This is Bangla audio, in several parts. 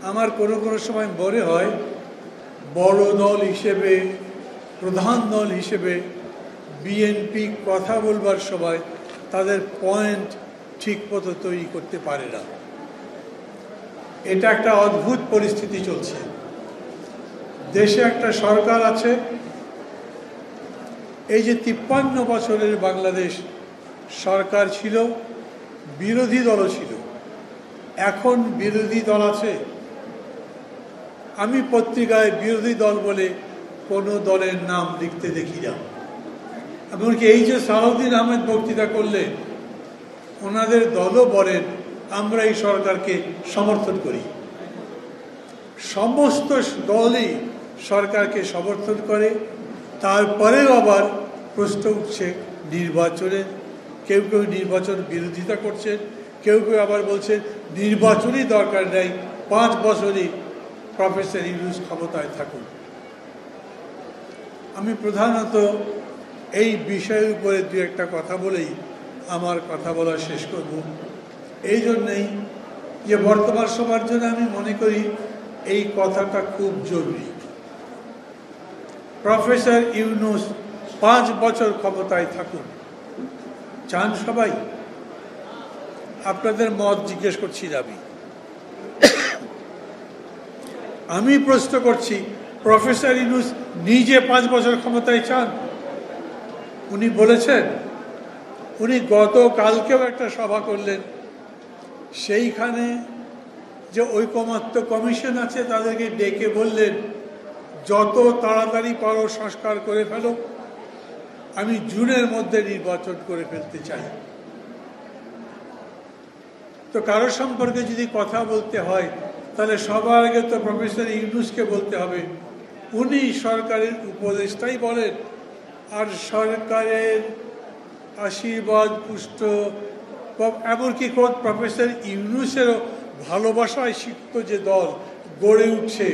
আমার কোনো কোনো সময় মনে হয় বড় দল হিসেবে, প্রধান দল হিসেবে বিএনপি কথা বলবার সময় তাদের পয়েন্ট ঠিক মতো তৈরি করতে পারে না। এটা একটা অদ্ভুত পরিস্থিতি চলছে। দেশে একটা সরকার আছে, এই যে 53 বছরের বাংলাদেশ সরকার ছিল, বিরোধী দলও ছিল, এখন বিরোধী দল আছে। আমি পত্রিকায় বিরোধী দল বলে কোনো দলের নাম লিখতে দেখি না। এমনকি এই যে সালাউদ্দিন আহমেদ বক্তৃতা করলেন, ওনাদের দলও বলেন আমরা এই সরকারকে সমর্থন করি। সমস্ত দলই সরকারকে সমর্থন করে। তারপরেও আবার প্রশ্ন উঠছে নির্বাচনের। কেউ কেউ নির্বাচন বিরোধিতা করছেন, কেউ কেউ আবার বলছেন নির্বাচনই দরকার নেই, 5 বছরই প্রফেসর ইউনূস ক্ষমতায় থাকুন। আমি প্রধানত এই বিষয়ের উপরে দু একটা কথা বলেই আমার কথা বলা শেষ করব। এই জন্যেই যে বর্তমান সময়ের জন্য আমি মনে করি এই কথাটা খুব জরুরি। প্রফেসর ইউনূস 5 বছর ক্ষমতায় থাকুন, চান সবাই? আপনাদের মত জিজ্ঞেস করছি আমি প্রশ্ন করছি, প্রফেসর ইউনূস নিজে 5 বছর ক্ষমতায় চান? উনি বলেছেন, উনি গতকালকেও একটা সভা করলেন, সেইখানে যে ঐকমত্য কমিশন আছে তাদেরকে ডেকে বললেন যত তাড়াতাড়ি পারো সংস্কার করে ফেলো, আমি জুনের মধ্যে নির্বাচন করে ফেলতে চাই। তো কারো সম্পর্কে যদি কথা বলতে হয় তাহলে সবার আগে তো প্রফেসর ইউনূসকে বলতে হবে। উনি সরকারের উপদেষ্টাই বলেন, আর সরকারের আশীর্বাদ পুষ্ট, এমনকি প্রফেসর ইউনূসেরও ভালোবাসায় সিক্ত যে দল গড়ে উঠছে,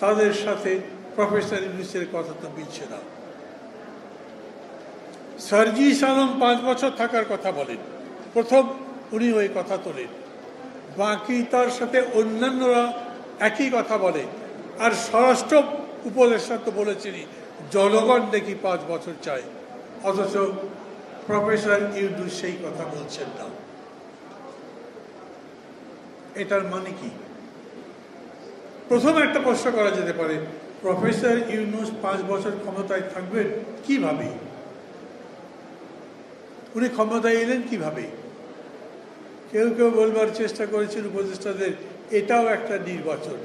তাদের সাথে প্রফেসর ইউনূসের কথা তো মিলছে না। সার্জিস আলম 5 বছর থাকার কথা বলেন, প্রথম উনি ওই কথা তোলেন, বাকি তার সাথে অন্যান্যরা একই কথা বলে। আর স্বরাষ্ট্র উপদেষ্টা তো বলেছেনই জনগণ নাকি 5 বছর চায়, অথচ প্রফেসর ইউনূস সেই কথা বলছেন না। এটার মানে কি? প্রথম একটা প্রশ্ন করা যেতে পারে, প্রফেসর ইউনূস 5 বছর ক্ষমতায় থাকবেন কিভাবে? উনি ক্ষমতায় এলেন কিভাবে? কেউ কেউ বলবার চেষ্টা করেছেন উপদেষ্টাদের এটাও একটা নির্বাচন।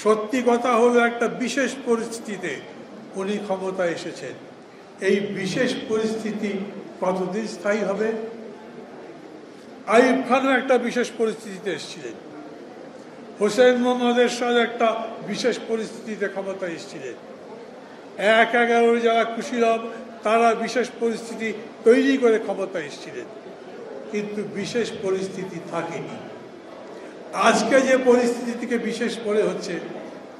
সত্যি কথা হলো একটা বিশেষ পরিস্থিতিতে উনি ক্ষমতায় এসেছেন। এই বিশেষ পরিস্থিতি কতদিন স্থায়ী হবে? আইয়ুব খানও একটা বিশেষ পরিস্থিতিতে এসেছিলেন, হোসেন মোহাম্মদ এরশাদ একটা বিশেষ পরিস্থিতিতে ক্ষমতায় এসেছিলেন, 1/11 যারা খুশিরাম তারা বিশেষ পরিস্থিতি তৈরি করে ক্ষমতায় এসেছিলেন, কিন্তু বিশেষ পরিস্থিতি থাকেনি। আজকে যে পরিস্থিতি থেকে বিশেষ মনে হচ্ছে,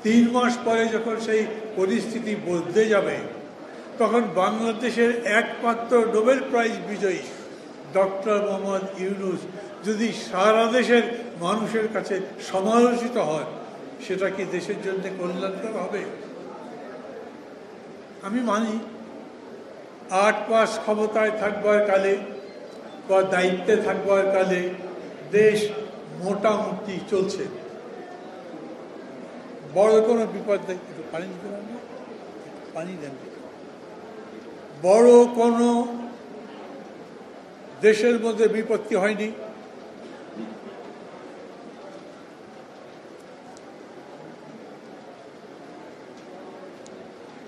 3 মাস পরে যখন সেই পরিস্থিতি বদলে যাবে, তখন বাংলাদেশের একমাত্র নোবেল প্রাইজ বিজয়ী ডক্টর মোহাম্মদ ইউনূস যদি সারা দেশের মানুষের কাছে সমালোচিত হয়, সেটা কি দেশের জন্য কল্যাণকর হবে? আমি মানি 8 মাস ক্ষমতায় থাকবার কালে বা দায়িত্বে থাকবার কালে দেশ মোটামুটি চলছে, বড় কোনো বিপদ নেই। পানি দিতে পারবে? পানি দেন। বড় কোনো দেশের মধ্যে বিপত্তি হয়নি।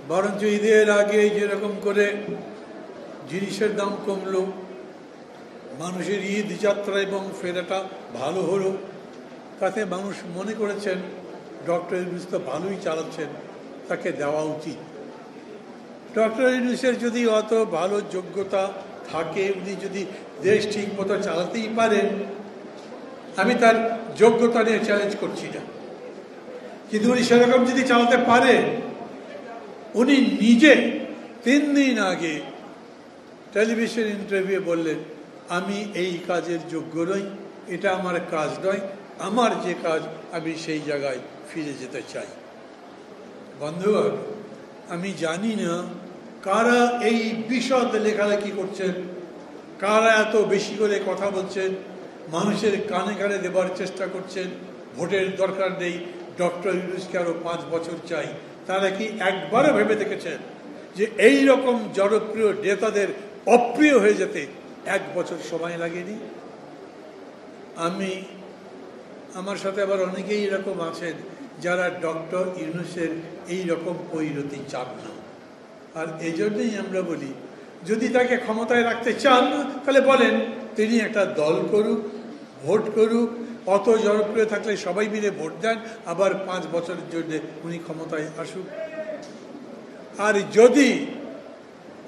বরঞ্চ ঈদের আগে যেরকম করে জিনিসের দাম কমলো, মানুষের ঈদ যাত্রা এবং ফেরাটা ভালো হলো, তাতে মানুষ মনে করেছেন ডক্টর ইউনূস তো ভালোই চালাচ্ছেন, তাকে দেওয়া উচিত। ডক্টর ইউনূসের যদি অত ভালো যোগ্যতা থাকে, উনি যদি দেশ ঠিক মতো চালাতেই পারেন, আমি তার যোগ্যতা নিয়ে চ্যালেঞ্জ করছি না, কিন্তু উনি সেরকম যদি চালাতে পারেন, উনি নিজে 3 দিন আগে টেলিভিশন ইন্টারভিউ বললেন আমি এই কাজের যোগ্য নই, এটা আমার কাজ নয়, আমার যে কাজ আমি সেই জায়গায় ফিরে যেতে চাই। বন্ধুগণ, আমি জানি না কারা এই বিশদ লেখালেখি করছেন, কারা এত বেশি করে কথা বলছেন, মানুষের কানে কানে দেবার চেষ্টা করছেন ভোটের দরকার নেই, ডক্টর ইউনূসকে আরো 5 বছর চাই। তারা কি একবারও ভেবে দেখেছেন যে এই রকম জনপ্রিয় নেতাদের অপ্রিয় হয়ে যেতে 1 বছর সময় লাগেনি? আমার সাথে আবার অনেকেই এরকম আছেন যারা ডক্টর ইউনূসের এই রকম পরিণতি চান না। আর এই জন্যই আমরা বলি, যদি তাকে ক্ষমতায় রাখতে চান তাহলে বলেন তিনি একটা দল করুক, ভোট করুক, অত জনপ্রিয় থাকলে সবাই মিলে ভোট দেন, আবার 5 বছরের জন্য উনি ক্ষমতায় আসুক। আর যদি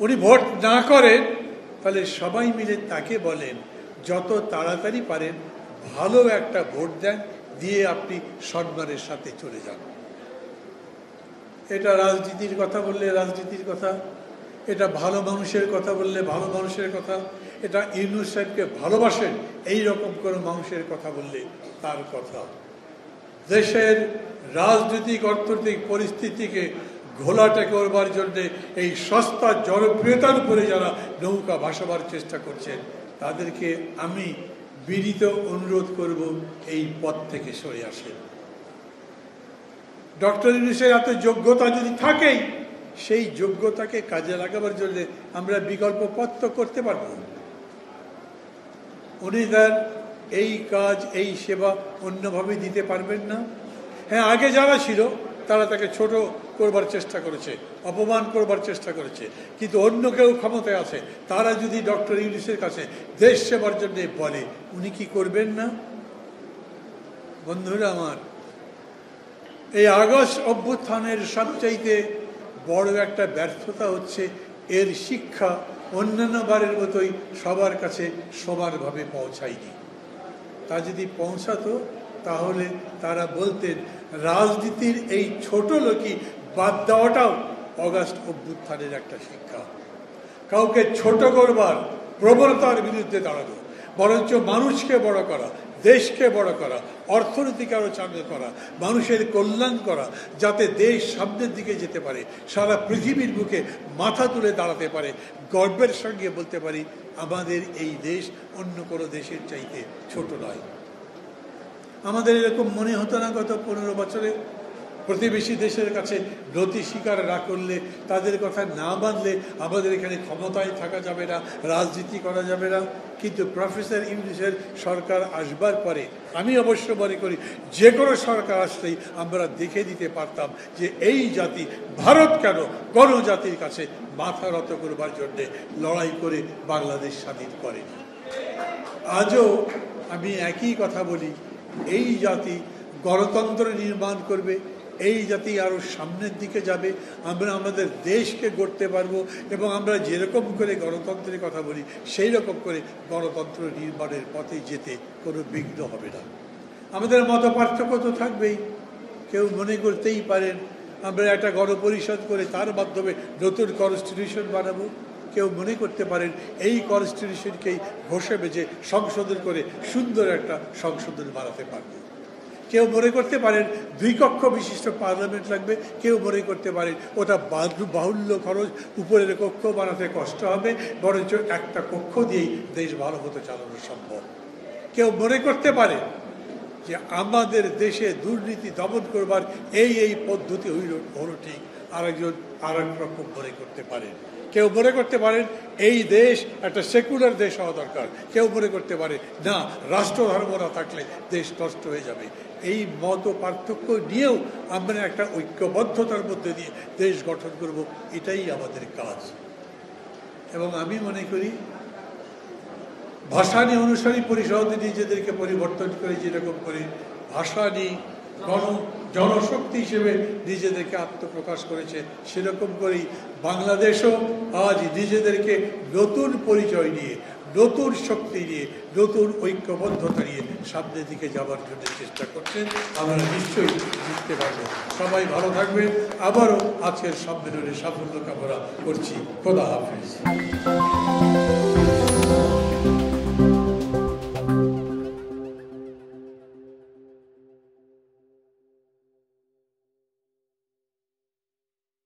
উনি ভোট না করেন তাহলে সবাই মিলে তাকে বলেন যত তাড়াতাড়ি পারেন ভালো একটা ভোট দেন, দিয়ে আপনি সম্মানের সাথে চলে যান। এটা রাজনীতির কথা বললে রাজনীতির কথা, এটা ভালো মানুষের কথা বললে ভালো মানুষের কথা, এটা ইউনূস সাহেবকে ভালোবাসেন এই রকম কোনো মানুষের কথা বললে তার কথা। দেশের রাজনৈতিক অর্থনৈতিক পরিস্থিতিকে ঘোলাটে করবার জন্যে এই সস্তা জনপ্রিয়তার উপরে যারা নৌকা ভাসাবার চেষ্টা করছেন তাদেরকে আমি বিনীত অনুরোধ করব এই পথ থেকে সরে আসেন। ডক্টর ইউনূসের এত যোগ্যতা যদি থাকেই, সেই যোগ্যতাকে কাজে লাগাবার জন্য আমরা বিকল্প পথ তো করতে পারব। উনি তার এই কাজ এই সেবা অন্যভাবে দিতে পারবেন না। হ্যাঁ, আগে যারা ছিল তারা তাকে ছোট করবার চেষ্টা করেছে, অপমান করবার চেষ্টা করেছে, কিন্তু অন্য কেউ ক্ষমতায় আছে, তারা যদি ডক্টর ইউনূসের কাছে দেশ সেবার জন্য বলে, উনি কি করবেন না? বন্ধুরা আমার, এই আগস্ট অভ্যুত্থানের সবচাইতে বড় একটা ব্যর্থতা হচ্ছে এর শিক্ষা অন্যান্য বারের মতোই সবার কাছে সমানভাবে পৌঁছায়নি। তা যদি পৌঁছাতো তাহলে তারা বলতেন রাজনীতির এই ছোট লোকই বাদ দেওয়াটাও অগাস্ট অভ্যুত্থানের একটা শিক্ষা। কাউকে ছোট করবার প্রবণতার বিরুদ্ধে দাঁড়ানো, বরঞ্চ মানুষকে বড় করা, দেশকে বড় করা, অর্থনীতিকে আরো চাঙ্গা করা, মানুষের কল্যাণ করা, যাতে দেশ সামনের দিকে যেতে পারে, সারা পৃথিবীর বুকে মাথা তুলে দাঁড়াতে পারে, গর্বের সঙ্গে বলতে পারি আমাদের এই দেশ অন্য কোনো দেশের চাইতে ছোট নয়। আমাদের এরকম মনে হতো না গত 15 বছরে প্রতিবেশী দেশের কাছে নতি স্বীকার না করলে, তাদের কথা না মানলে আমাদের এখানে ক্ষমতায় থাকা যাবে না, রাজনীতি করা যাবে না। কিন্তু প্রফেসর ইউনূসের সরকার আসবার পরে আমি অবশ্য মনে করি যে কোনো সরকার আসলেই আমরা দেখে দিতে পারতাম যে এই জাতি ভারত কেন গণজাতির কাছে মাথা নত করবার জন্যে লড়াই করে বাংলাদেশ স্বাধীন করেনি। আজও আমি একই কথা বলি, এই জাতি গণতন্ত্র নির্মাণ করবে, এই জাতি আরো সামনের দিকে যাবে, আমরা আমাদের দেশকে গড়তে পারবো, এবং আমরা যেরকম করে গণতন্ত্রের কথা বলি সেই রকম করে গণতন্ত্র নির্মাণের পথে যেতে কোনো বিঘ্ন হবে না। আমাদের মত পার্থক্য তো থাকবেই। কেউ মনে করতেই পারেন আমরা একটা গণপরিষদ করে তার মাধ্যমে নতুন কনস্টিটিউশন বানাবো, কেউ মনে করতে পারেন এই কনস্টিটিউশনকেই ঘষে বেজে সংশোধন করে সুন্দর একটা সংশোধন বানাতে পারবে। কেউ মনে করতে পারেন 2 কক্ষ বিশিষ্ট পার্লামেন্ট লাগবে, কেউ মনে করতে পারেন ওটা বাহুল্য খরচ, উপরের কক্ষ বানাতে কষ্ট হবে, বরঞ্চ একটা কক্ষ দিয়েই দেশ ভালো মতো চালানো সম্ভব। কেউ মনে করতে পারে যে আমাদের দেশে দুর্নীতি দমন করবার এই পদ্ধতি হলো ঠিক, আরেকজন আরেক রকম মনে করতে পারেন। কেউ মনে করতে পারেন এই দেশ একটা সেকুলার দেশ হওয়া দরকার, কেউ মনে করতে পারে না রাষ্ট্রধর্ম না থাকলে দেশ নষ্ট হয়ে যাবে। এই মত পার্থক্য নিয়েও আমরা একটা ঐক্যবদ্ধতার মধ্যে দিয়ে দেশ গঠন করব, এটাই আমাদের কাজ। এবং আমি মনে করি ভাষানী অনুসারী পরিষদ নিজেদেরকে পরিবর্তন করে যেরকম করে ভাষানী জনশক্তি হিসেবে নিজেদেরকে আত্মপ্রকাশ করেছে, সেরকম করেই বাংলাদেশও আজ নিজেদেরকে নতুন পরিচয় নিয়ে, নতুন শক্তি নিয়ে, নতুন ঐক্যবদ্ধতা নিয়ে সামনের দিকে যাবার জন্য চেষ্টা করছেন। আমরা নিশ্চয়ই জিততে পারবো। সবাই ভালো থাকবেন। আবারও আজকের সম্মেলনে সাফল্য কামনা করছি। খোদা হাফেজ।